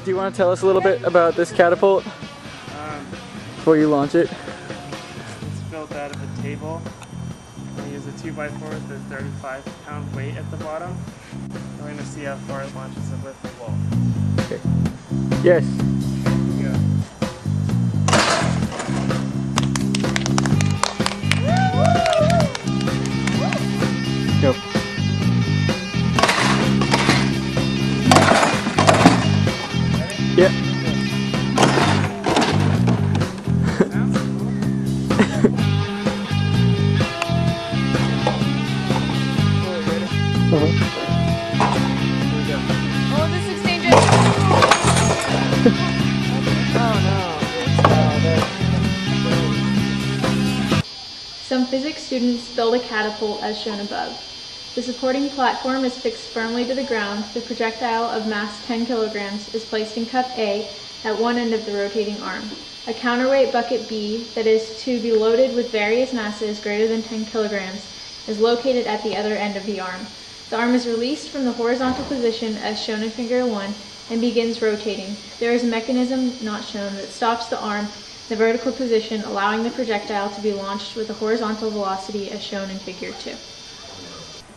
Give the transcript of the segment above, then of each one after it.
do you want to tell us a little bit about this catapult before you launch it? It's built out of a table. We use a 2x4 with a 35-pound weight at the bottom. We're going to see how far it launches it with the wall. Okay. Yes. Yeah. Go. Yeah. Oh, this is dangerous. Some physics students build a catapult as shown above. The supporting platform is fixed firmly to the ground. The projectile of mass 10 kilograms is placed in cup A at one end of the rotating arm. A counterweight bucket B, that is to be loaded with various masses greater than 10 kilograms, is located at the other end of the arm. The arm is released from the horizontal position as shown in figure 1 and begins rotating. There is a mechanism not shown that stops the arm in the vertical position, allowing the projectile to be launched with a horizontal velocity as shown in figure 2.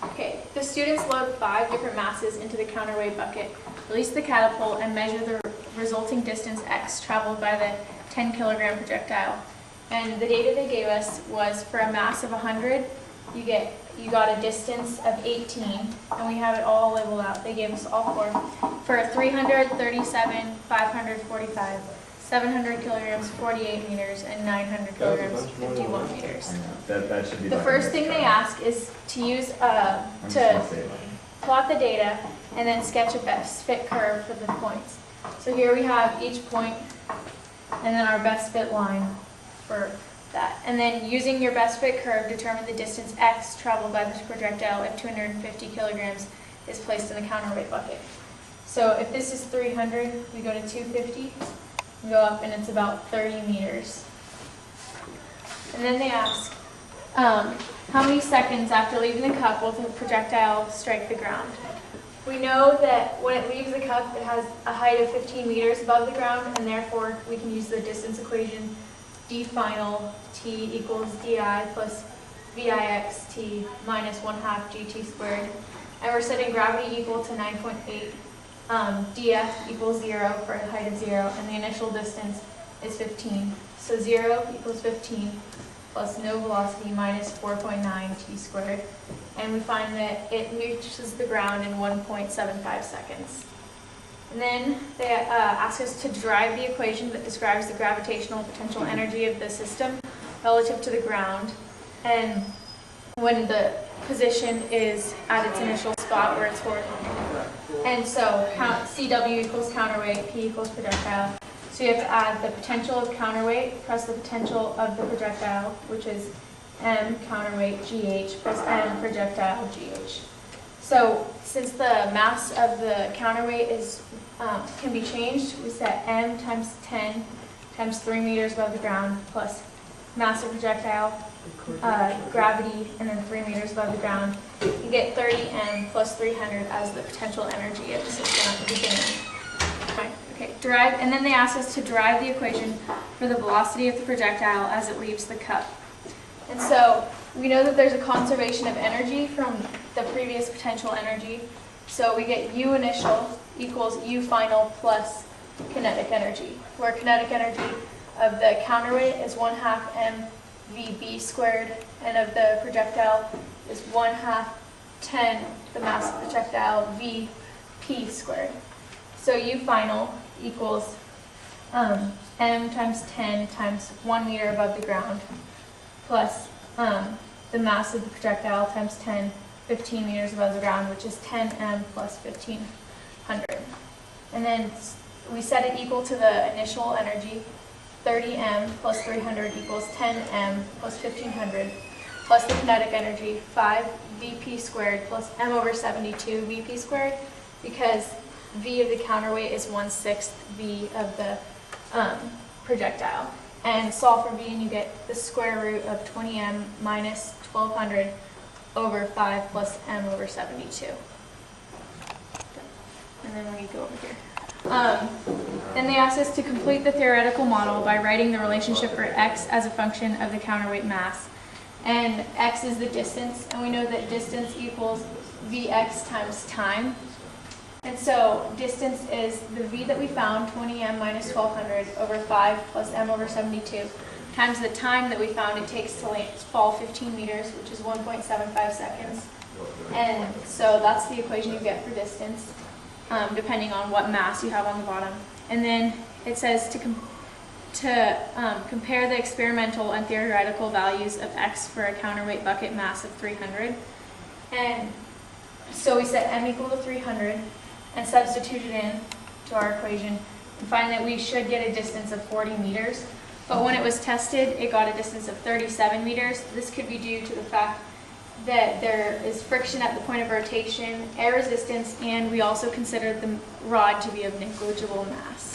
Okay, the students load 5 different masses into the counterweight bucket, release the catapult, and measure the resulting distance x traveled by the 10 kilogram projectile. And the data they gave us was for a mass of 100, you got a distance of 18, and we have it all labeled out. They gave us all four. For 300, 37, 545, 700 kilograms, 48 meters, and 900 kilograms, 51 meters. That should be the first thing they ask is to use to plot the data and then sketch a best fit curve for the points. So here we have each point and then our best fit line for that. And then using your best fit curve, determine the distance x traveled by this projectile if 250 kilograms is placed in the counterweight bucket. So if this is 300, we go to 250, we go up, and it's about 30 meters. And then they ask, how many seconds after leaving the cup will the projectile strike the ground? We know that when it leaves the cup, it has a height of 15 meters above the ground, and therefore we can use the distance equation d final t equals di plus vix t minus 1/2 gt squared. And we're setting gravity equal to 9.8. df equals 0 for a height of 0, and the initial distance is 15. So 0 equals 15 plus no velocity minus 4.9 t squared. And we find that it reaches the ground in 1.75 seconds. And then they ask us to derive the equation that describes the gravitational potential energy of the system relative to the ground, and when the position is at its initial spot where it's horizontal. And so CW equals counterweight, P equals projectile. So you have to add the potential of counterweight plus the potential of the projectile, which is M counterweight GH plus M projectile GH. So since the mass of the counterweight is can be changed, we set M times 10 times 3 meters above the ground plus mass of projectile, gravity, and then 3 meters above the ground. You get 30M plus 300 as the potential energy of the system at the beginning. Okay, derive, and then they ask us to derive the equation for the velocity of the projectile as it leaves the cup. And so we know that there's a conservation of energy from the previous potential energy. So we get U initial equals U final plus kinetic energy, where kinetic energy of the counterweight is 1/2 mvb squared, and of the projectile is 1/2 10 the mass of the projectile vp squared. So U final equals m times 10 times 1 meter above the ground plus the mass of the projectile times 10, 15 meters above the ground, which is 10m plus 1500. And then we set it equal to the initial energy, 30m plus 300 equals 10m plus 1500, plus the kinetic energy, 5 vp squared plus m over 72 vp squared, because v of the counterweight is 1/6 v of the projectile. And solve for v, and you get the square root of 20m minus 1200 over 5 plus m over 72. And then we go over here. Then they asked us to complete the theoretical model by writing the relationship for x as a function of the counterweight mass. And x is the distance, and we know that distance equals Vx times time. And so distance is the V that we found, 20m minus 1200 over 5 plus m over 72, times the time that we found it takes to fall 15 meters, which is 1.75 seconds. And so that's the equation you get for distance, depending on what mass you have on the bottom. And then it says to compare the experimental and theoretical values of x for a counterweight bucket mass of 300. And so we set m equal to 300 and substitute it in to our equation and find that we should get a distance of 40 meters. But when it was tested, it got a distance of 37 meters. This could be due to the fact that there is friction at the point of rotation, air resistance, and we also considered the rod to be of negligible mass.